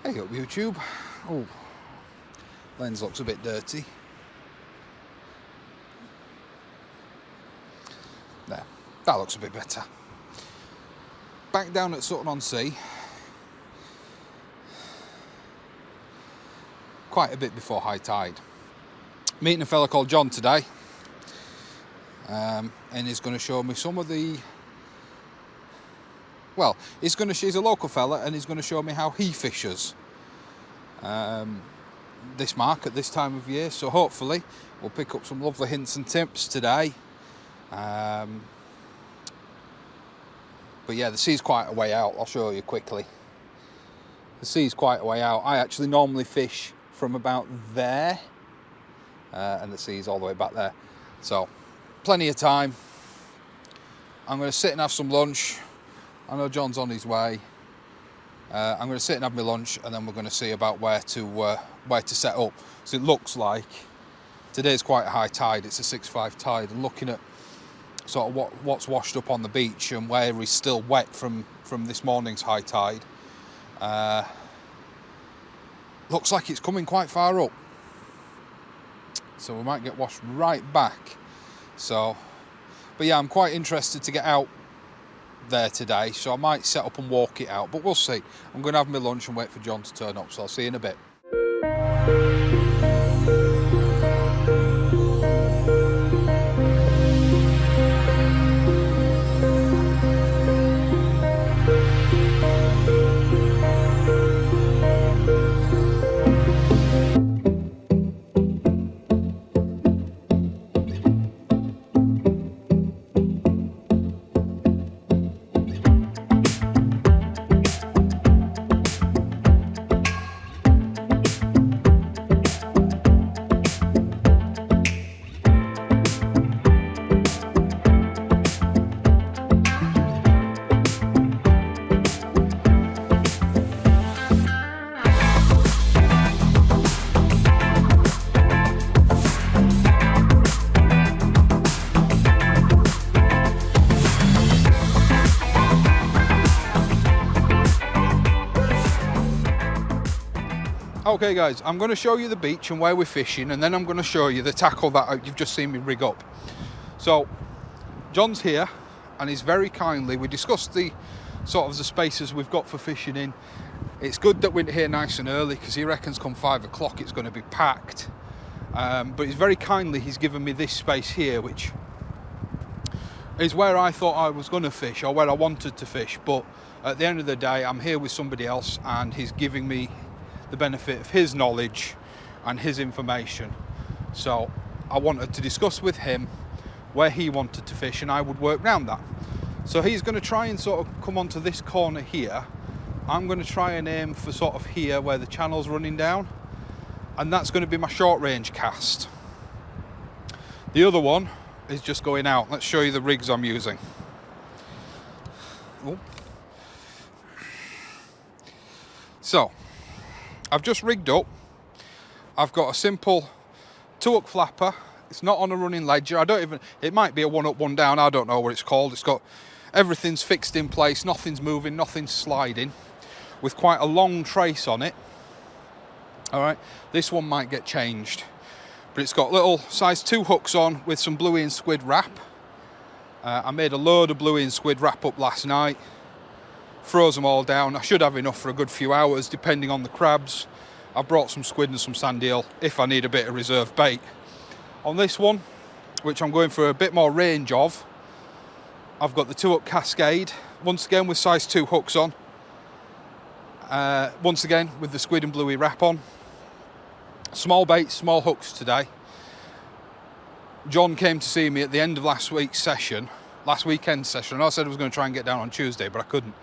Hey up YouTube. Oh, lens looks a bit dirty. There, that looks a bit better. Back down at Sutton on Sea. Quite a bit before high tide. Meeting a fella called John today. And he's going to show me some of the... Well, he's a local fella and he's going to show me how he fishes this market this time of year. So hopefully we'll pick up some lovely hints and tips today. But yeah, the sea's quite a way out. I'll show you quickly. The sea's quite a way out. I actually normally fish from about there, and the sea's all the way back there. So plenty of time. I'm going to sit and have some lunch. I know John's on his way. I'm going to sit and have my lunch, and then we're going to see about where to set up. So it looks like today's quite a high tide. It's a 6.5 tide, and looking at sort of what's washed up on the beach and where is still wet from this morning's high tide, looks like it's coming quite far up. So we might get washed right back. So, but yeah, I'm quite interested to get out there today, so I might set up and walk it out, but we'll see. I'm going to have my lunch and wait for John to turn up, so I'll see you in a bit. Okay guys, I'm going to show you the beach and where we're fishing, and then I'm going to show you the tackle that you've just seen me rig up. So John's here and he's very kindly, we discussed the sort of the spaces we've got for fishing in. It's good that we're here nice and early because he reckons come 5 o'clock it's going to be packed. But he's very kindly, he's given me this space here, which is where I thought I was going to fish, or where I wanted to fish. But at the end of the day, I'm here with somebody else and he's giving me the benefit of his knowledge and his information. So I wanted to discuss with him where he wanted to fish, and I would work around that. So he's going to try and sort of come onto this corner here. I'm going to try and aim for sort of here where the channel's running down, and that's going to be my short range cast. The other one is just going out. Let's show you the rigs I'm using. Oh. So I've just rigged up. I've got a simple 2-hook flapper. It's not on a running ledger. It might be a 1 up, 1 down. I don't know what it's called. It's got, everything's fixed in place. Nothing's moving, nothing's sliding, with quite a long trace on it. All right, this one might get changed, but it's got little size 2 hooks on with some bluey and squid wrap. I made a load of bluey and squid wrap up last night. Froze them all down. I should have enough for a good few hours depending on the crabs. I brought some squid and some sand eel if I need a bit of reserve bait. On this one, which I'm going for a bit more range of, I've got the 2-hook Cascade, once again with size 2 hooks on, once again with the squid and bluey wrap on. Small baits, small hooks today. John came to see me at the end of last weekend's session. I know I said I was going to try and get down on Tuesday, but I couldn't.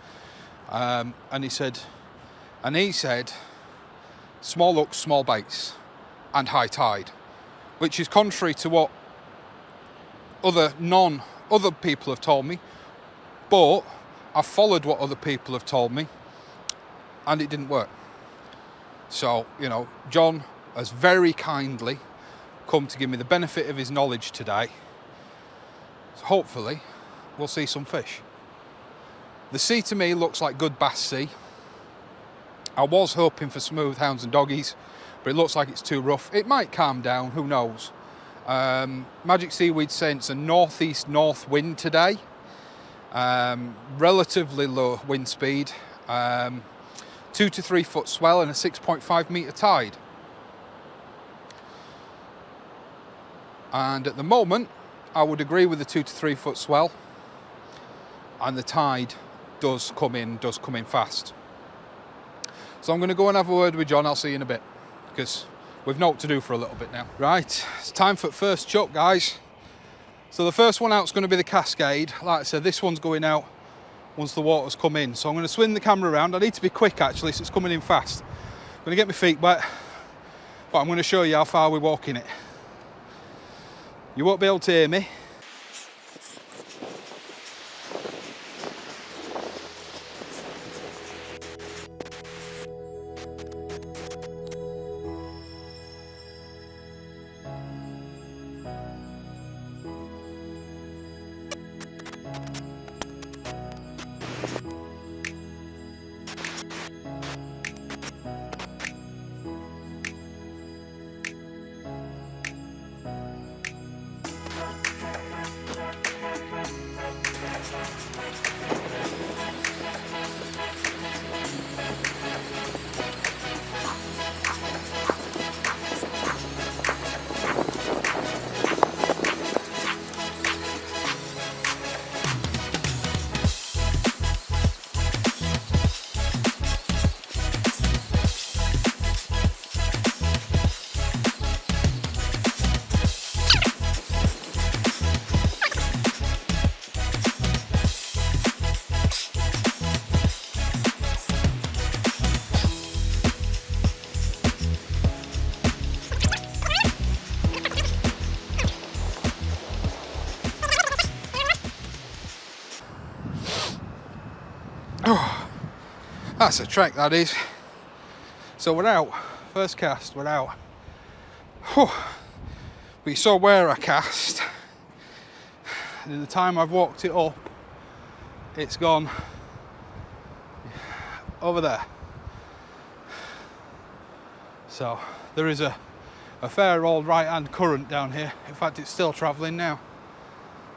And he said, small hooks, small baits, and high tide, which is contrary to what other people have told me, but I've followed what other people have told me, and it didn't work. So, you know, John has very kindly come to give me the benefit of his knowledge today. So hopefully we'll see some fish. The sea to me looks like good bass sea. I was hoping for smooth hounds and doggies, but it looks like it's too rough. It might calm down, who knows. Magic Seaweed saying it's a northeast north wind today. Relatively low wind speed. 2 to 3 foot swell and a 6.5 metre tide. And at the moment, I would agree with the 2 to 3 foot swell. And the tide does come in fast. So I'm going to go and have a word with John. I'll see you in a bit, because we've naught to do for a little bit now. Right, it's time for the first chuck, guys. So the first one out is going to be the Cascade. Like I said, this one's going out once the water's come in. So I'm going to swing the camera around. I need to be quick, actually, so it's coming in fast. I'm going to get my feet wet, but I'm going to show you how far we're walking it. You won't be able to hear me. Oh, that's a trek, that is. So we're out. First cast, we're out. Whew. But you saw where I cast. And in the time I've walked it up, it's gone over there. So there is a fair old right-hand current down here. In fact, it's still travelling now,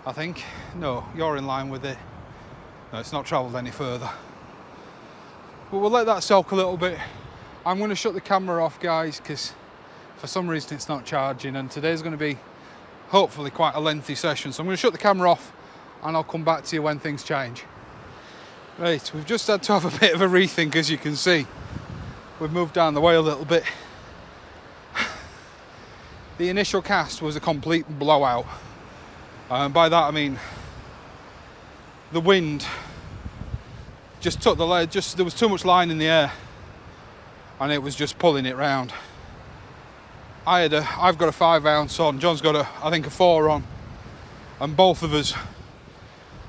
I think. No, you're in line with it. No, it's not travelled any further. But we'll let that soak a little bit. I'm going to shut the camera off, guys, because for some reason it's not charging, and today's going to be hopefully quite a lengthy session. So I'm going to shut the camera off and I'll come back to you when things change. Right, we've just had to have a bit of a rethink, as you can see. We've moved down the way a little bit. The initial cast was a complete blowout. By that I mean the wind just took the lead, there was too much line in the air and it was just pulling it round. I've got a 5 ounce on, John's got I think a 4 on, and both of us,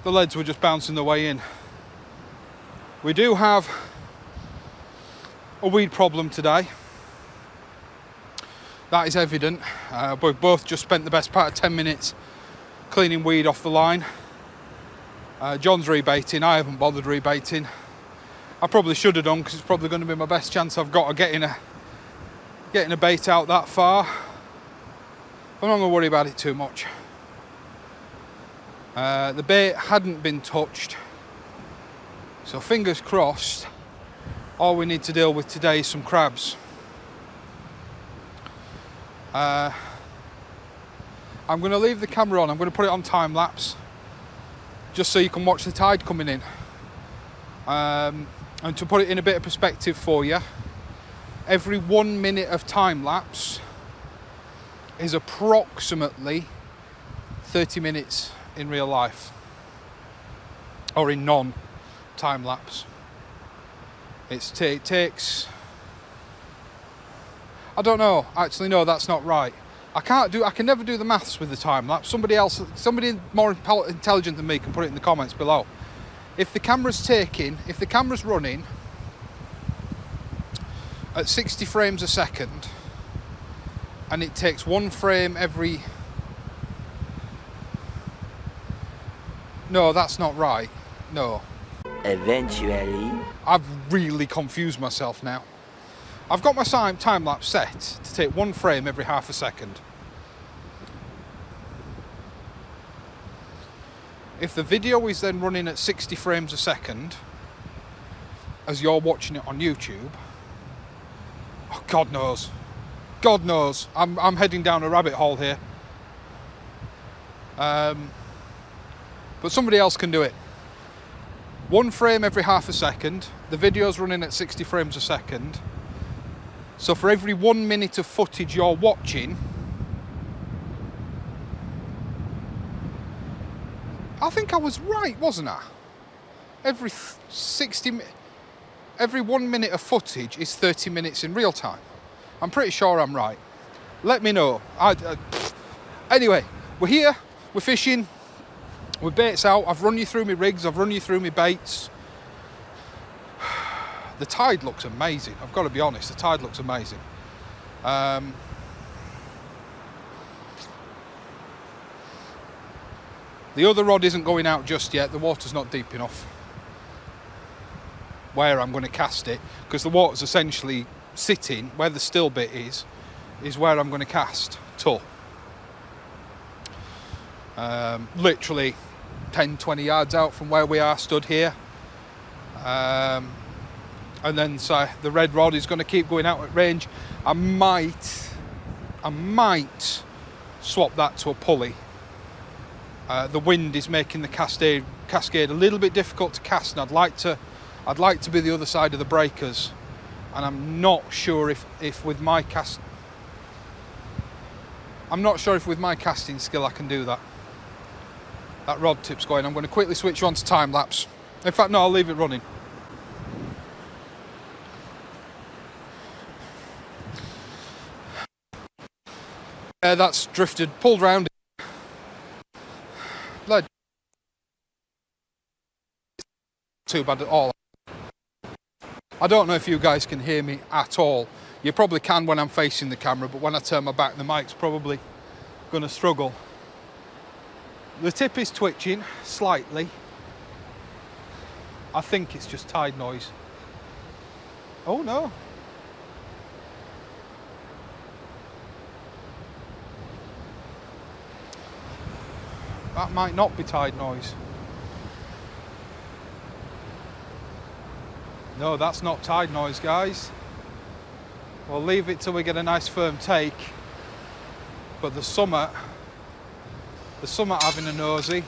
the leads were just bouncing their way in. We do have a weed problem today. That is evident. We've both just spent the best part of 10 minutes cleaning weed off the line. John's rebaiting, I haven't bothered rebaiting. I probably should have done, because it's probably going to be my best chance I've got of getting a bait out that far. I'm not going to worry about it too much. The bait hadn't been touched, so fingers crossed. All we need to deal with today is some crabs. I'm going to leave the camera on. I'm going to put it on time lapse, just so you can watch the tide coming in. And to put it in a bit of perspective for you, every 1 minute of time lapse is approximately 30 minutes in real life, or in non-time lapse. It takes, I don't know, actually no, that's not right. I can never do the maths with the time lapse. Somebody more intelligent than me can put it in the comments below. If the camera's running at 60 frames a second, and it takes 1 frame every... No, that's not right. No. Eventually. I've really confused myself now. I've got my time lapse set to take 1 frame every half a second. If the video is then running at 60 frames a second, as you're watching it on YouTube, oh, God knows. God knows. I'm heading down a rabbit hole here. But somebody else can do it. 1 frame every half a second. The video's running at 60 frames a second. So for every 1 minute of footage you're watching, I think I was right, wasn't I? Every 1 minute of footage is 30 minutes in real time. I'm pretty sure I'm right. Let me know. Anyway, we're here, we're fishing, we're baits out. I've run you through my rigs, I've run you through my baits. The tide looks amazing. I've got to be honest, the tide looks amazing. The other rod isn't going out just yet. The water's not deep enough where I'm going to cast it, because the water's essentially sitting where the still bit is where I'm going to cast to. Literally 10-20 yards out from where we are stood here. And then so the red rod is going to keep going out at range. I might swap that to a pulley. The wind is making the cascade a little bit difficult to cast, and I'd like to be the other side of the breakers, and I'm not sure if with my casting skill I can do that. That rod tip's going. I'm going to quickly switch on to time lapse. In fact, no, I'll leave it running. That's drifted, pulled round. Too bad at all. I don't know if you guys can hear me at all. You probably can when I'm facing the camera, but when I turn my back, the mic's probably going to struggle. The tip is twitching slightly. I think it's just tide noise. Oh no. That might not be tide noise. No, that's not tide noise, guys. We'll leave it till we get a nice firm take. But the summer having a nosy.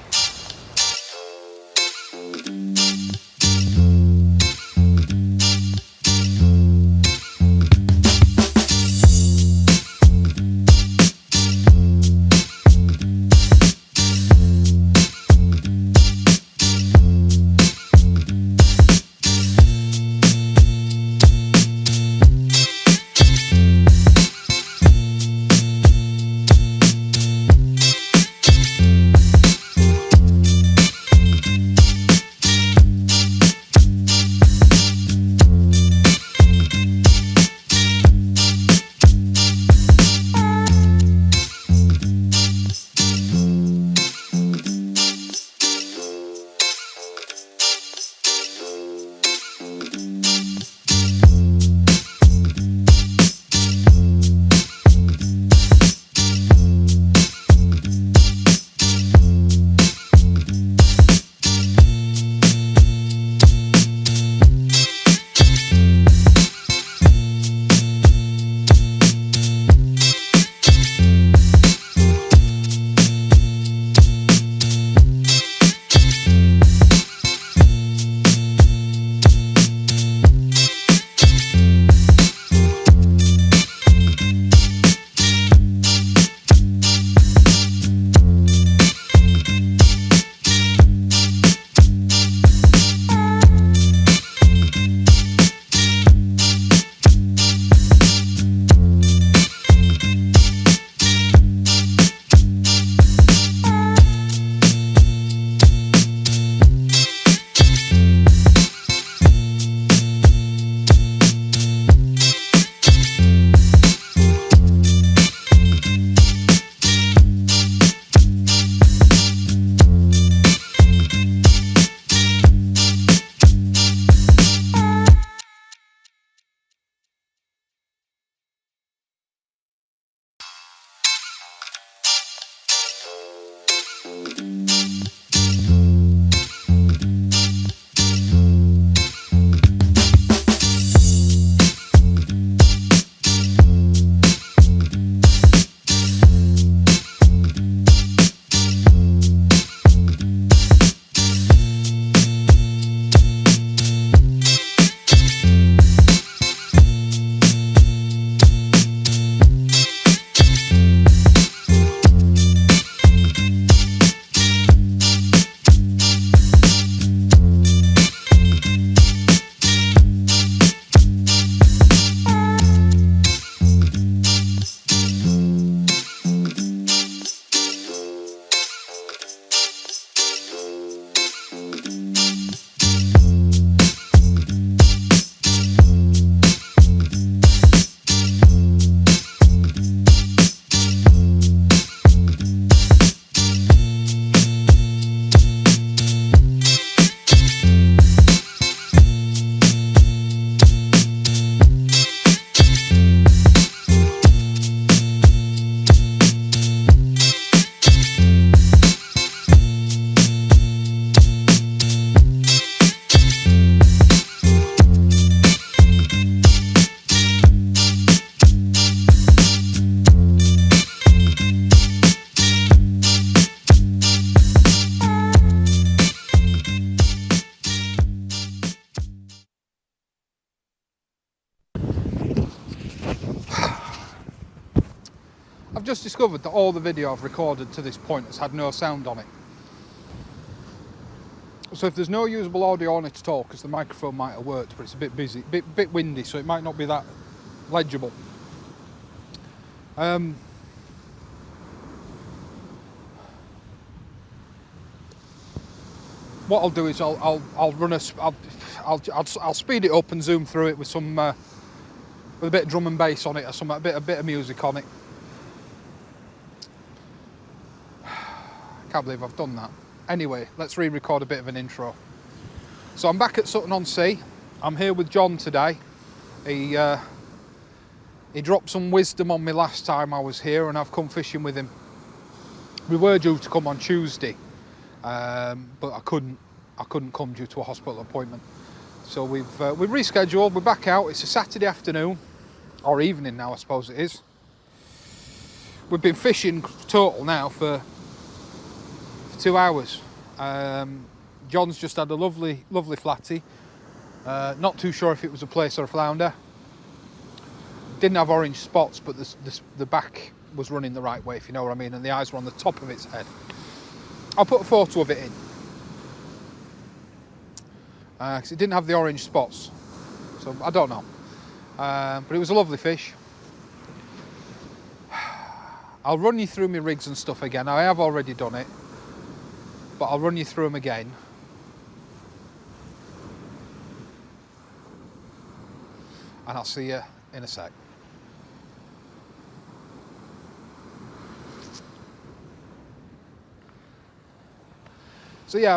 just discovered that all the video I've recorded to this point has had no sound on it. So if there's no usable audio on it at all, because the microphone might have worked, but it's a bit busy, bit windy, so it might not be that legible. What I'll do is I'll run I'll speed it up and zoom through it with some with a bit of drum and bass on it, or some a bit of music on it. Can't believe I've done that. Anyway, let's re-record a bit of an intro. So I'm back at Sutton-on-Sea. I'm here with John today. He dropped some wisdom on me last time I was here, and I've come fishing with him. We were due to come on Tuesday, but I couldn't come due to a hospital appointment. So we've rescheduled. We're back out. It's a Saturday afternoon, or evening now, I suppose it is. We've been fishing total now for 2 hours. John's just had a lovely flatty. Not too sure if it was a plaice or a flounder. Didn't have orange spots, but the back was running the right way, if you know what I mean, and the eyes were on the top of its head. I'll put a photo of it in, because it didn't have the orange spots, so I don't know. But it was a lovely fish. I'll run you through my rigs and stuff again. I have already done it, but I'll run you through them again. And I'll see you in a sec. So yeah,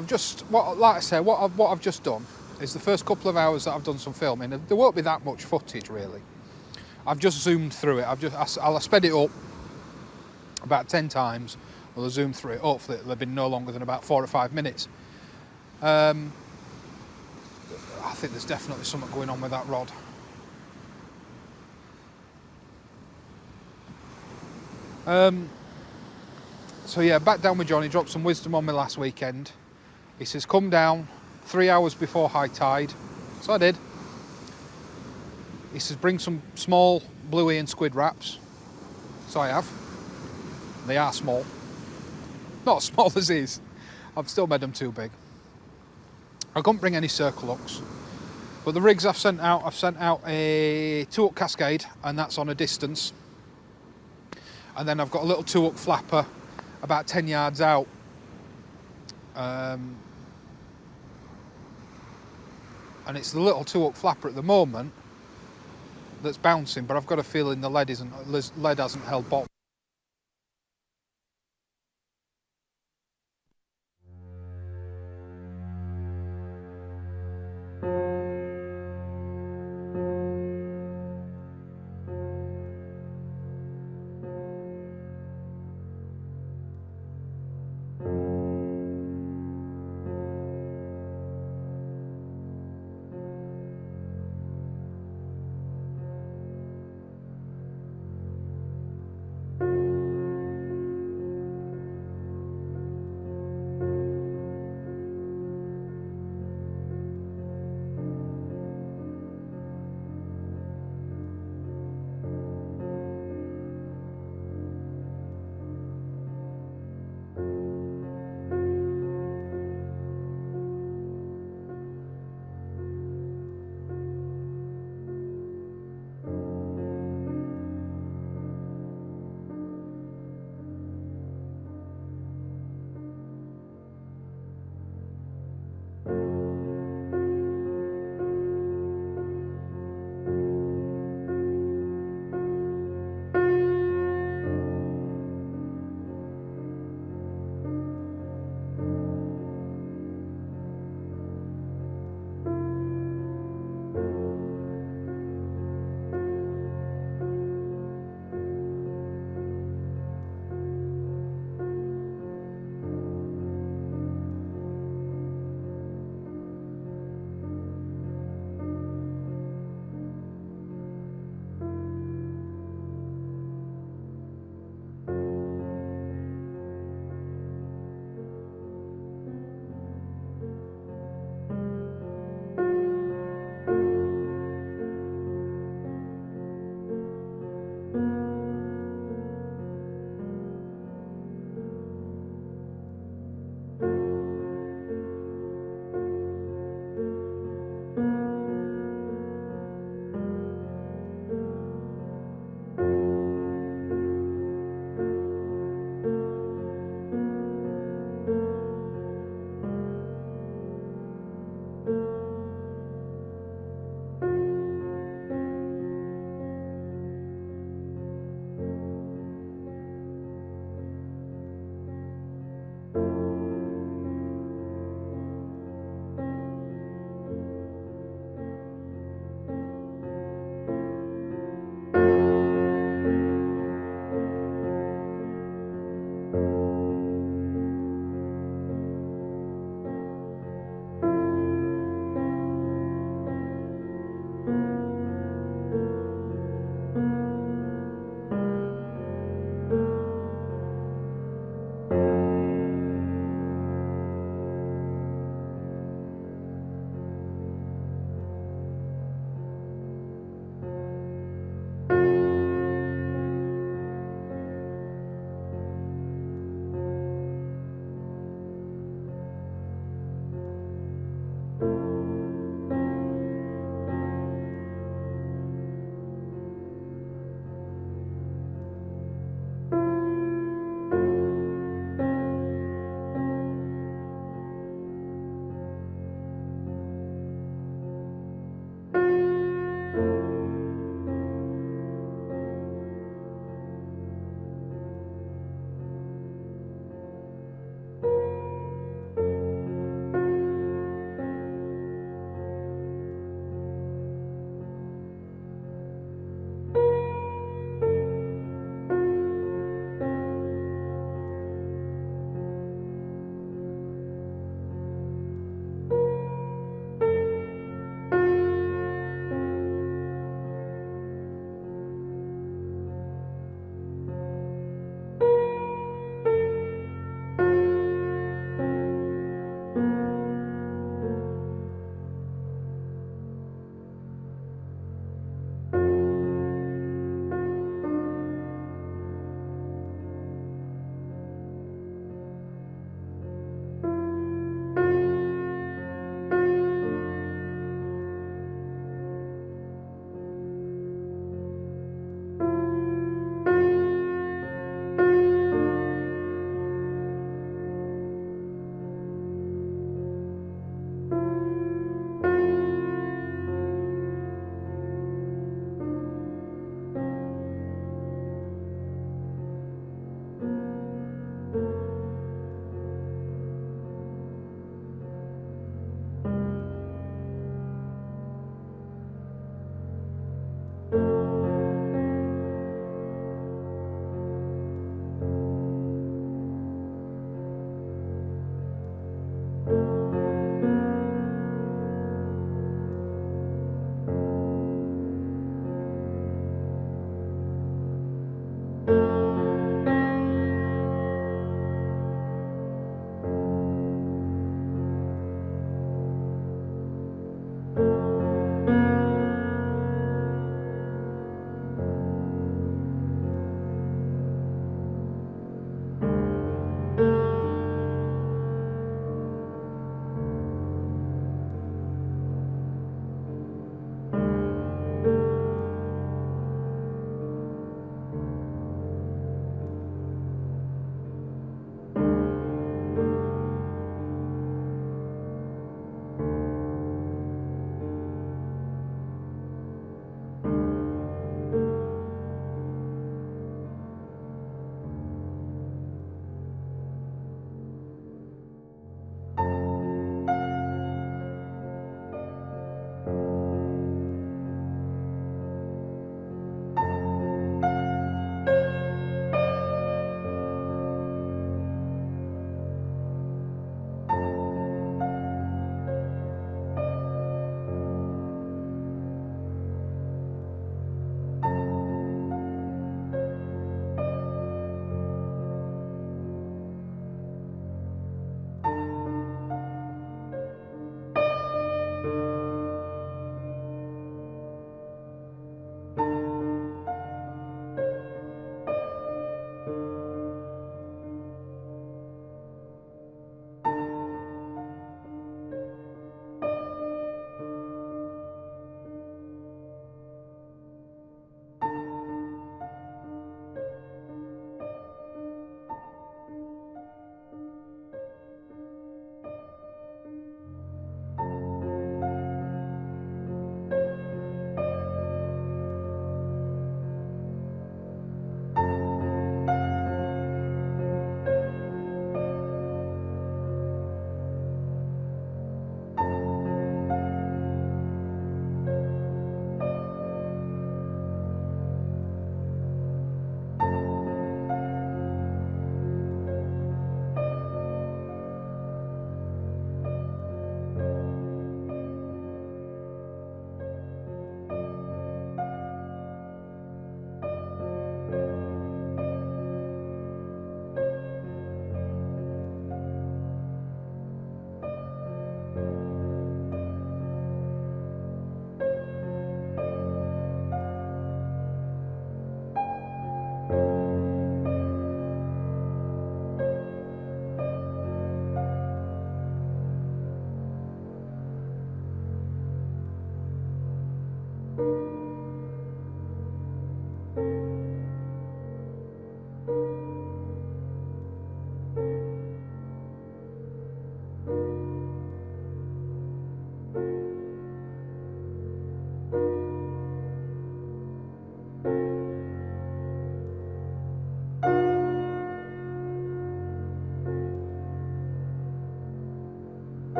like I say, what I've just done is the first couple of hours that I've done some filming. There won't be that much footage really. I've just zoomed through it. I'll sped it up about 10 times. I'll zoom through it. Hopefully it'll have been no longer than about 4 or 5 minutes. I think there's definitely something going on with that rod. So yeah, back down with John. He dropped some wisdom on me last weekend. He says, come down 3 hours before high tide. So I did. He says, bring some small bluey and squid wraps. So I have. They are small. Not as small as his. I've still made them too big. I couldn't bring any circle hooks. But the rigs I've sent out a 2-hook cascade, and that's on a distance. And then I've got a little 2-hook flapper about 10 yards out. And it's the little 2-hook flapper at the moment that's bouncing, but I've got a feeling the lead hasn't held bottom.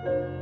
you.